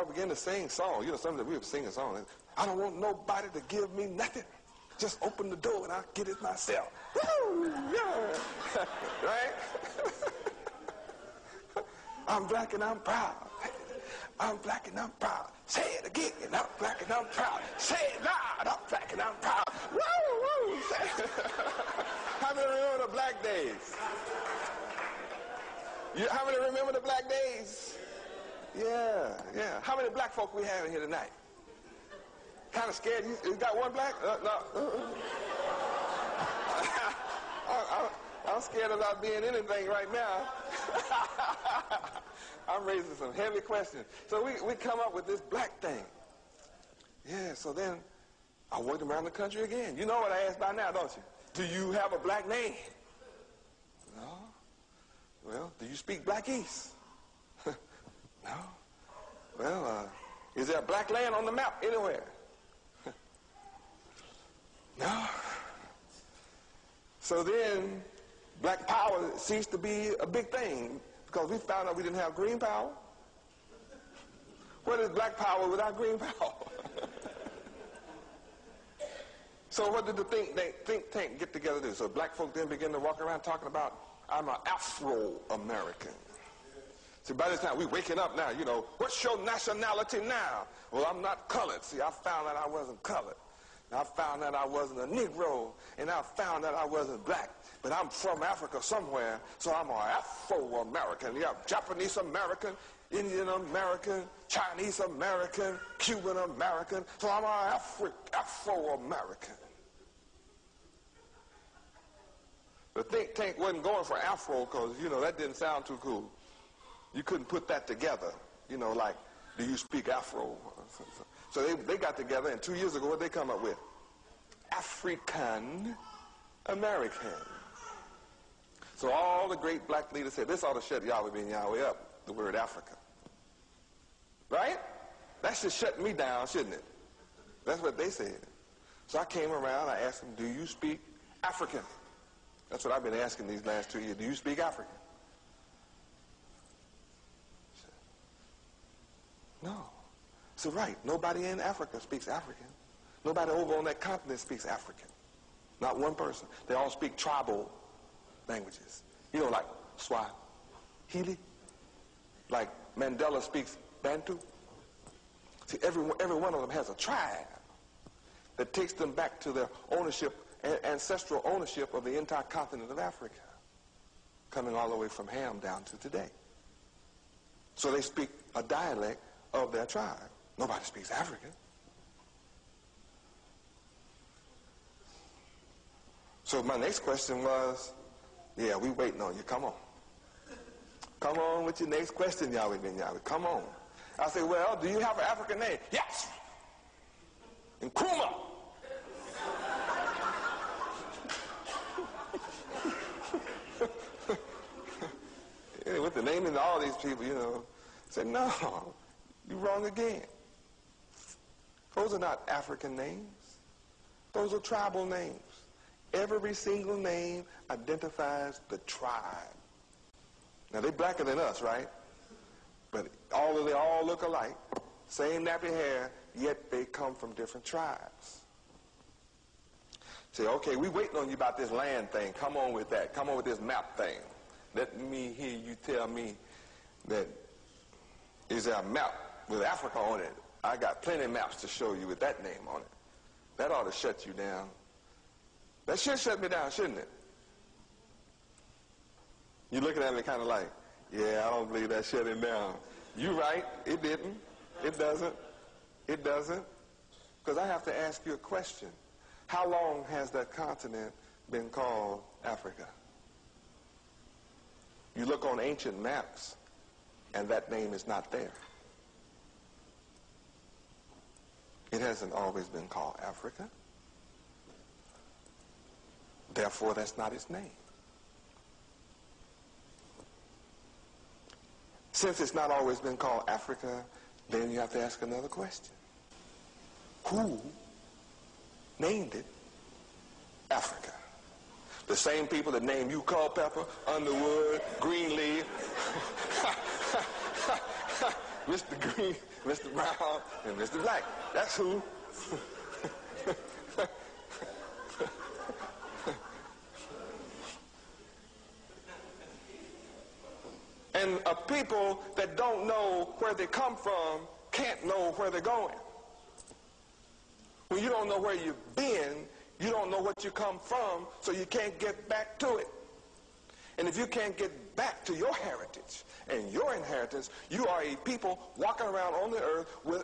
I began to sing songs. You know, something that we were singing songs. I don't want nobody to give me nothing. Just open the door and I'll get it myself. Woo! Yeah. Right? I'm black and I'm proud. I'm black and I'm proud. Say it again. I'm black and I'm proud. Say it loud. I'm black and I'm proud. Woo! Woo! How many remember the black days? How many remember the black days? Yeah, yeah. How many black folk we have in here tonight? Kind of scared? You got one black? No. I'm scared about being anything right now. I'm raising some heavy questions. So we come up with this black thing. Yeah, so then I worked around the country again. You know what I asked by now, don't you? Do you have a black name? No. Well, do you speak Blackese? No. Well, is there a black land on the map anywhere? No. So then black power ceased to be a big thing because we found out we didn't have green power. What is black power without green power? So what did the think tank get together to do? So black folk then began to walk around talking about, I'm an Afro-American. See, by this time, we're waking up now, you know, what's your nationality now? Well, I'm not colored. See, I found out I wasn't colored. I found out I wasn't a Negro, and I found out I wasn't black. But I'm from Africa somewhere, so I'm an Afro-American. Yeah, Japanese-American, Indian-American, Chinese-American, Cuban-American. So I'm an Afro-American. The think tank wasn't going for Afro because, you know, that didn't sound too cool. You couldn't put that together, you know, like, do you speak Afro? So they got together, and 2 years ago, what they come up with? African American. So all the great black leaders said, this ought to shut Yahweh ben Yahweh up, the word Africa. Right? That should shut me down, shouldn't it? That's what they said. So I came around, I asked them, do you speak African? That's what I've been asking these last 2 years. Do you speak African? No. So right, nobody in Africa speaks African. Nobody over on that continent speaks African. Not one person. They all speak tribal languages. You know, like Swahili. Like Mandela speaks Bantu. See, every one of them has a tribe that takes them back to their ownership, ancestral ownership of the entire continent of Africa, coming all the way from Ham down to today. So they speak a dialect of their tribe. Nobody speaks African. So my next question was, yeah, we waiting on you. Come on. Come on with your next question, Yahweh ben Yahweh. Come on. I said, well, do you have an African name? Yes. Nkrumah. With the naming of all these people, you know, I said, no, you're wrong again. Those are not African names. Those are tribal names. Every single name identifies the tribe. Now, they're blacker than us, right? But they all look alike. Same nappy hair, yet they come from different tribes. Say, okay, we waiting on you about this land thing. Come on with that. Come on with this map thing. Let me hear you tell me that is there a map with Africa on it. I got plenty of maps to show you with that name on it. That ought to shut you down. That should shut me down, shouldn't it? You're looking at me kind of like, yeah, I don't believe that shut him down. You're right. It didn't. It doesn't. It doesn't. Because I have to ask you a question. How long has that continent been called Africa? You look on ancient maps, and that name is not there. It hasn't always been called Africa. Therefore, that's not its name. Since it's not always been called Africa, then you have to ask another question. Who named it Africa? The same people that named you Culpeper, Underwood, Greenleaf, Mr. Green, Mr. Brown, and Mr. Black. That's who. And a people that don't know where they come from can't know where they're going. When you don't know where you've been, you don't know what you come from, so you can't get back to it. And if you can't get back to your heritage and your inheritance, you are a people walking around on the earth with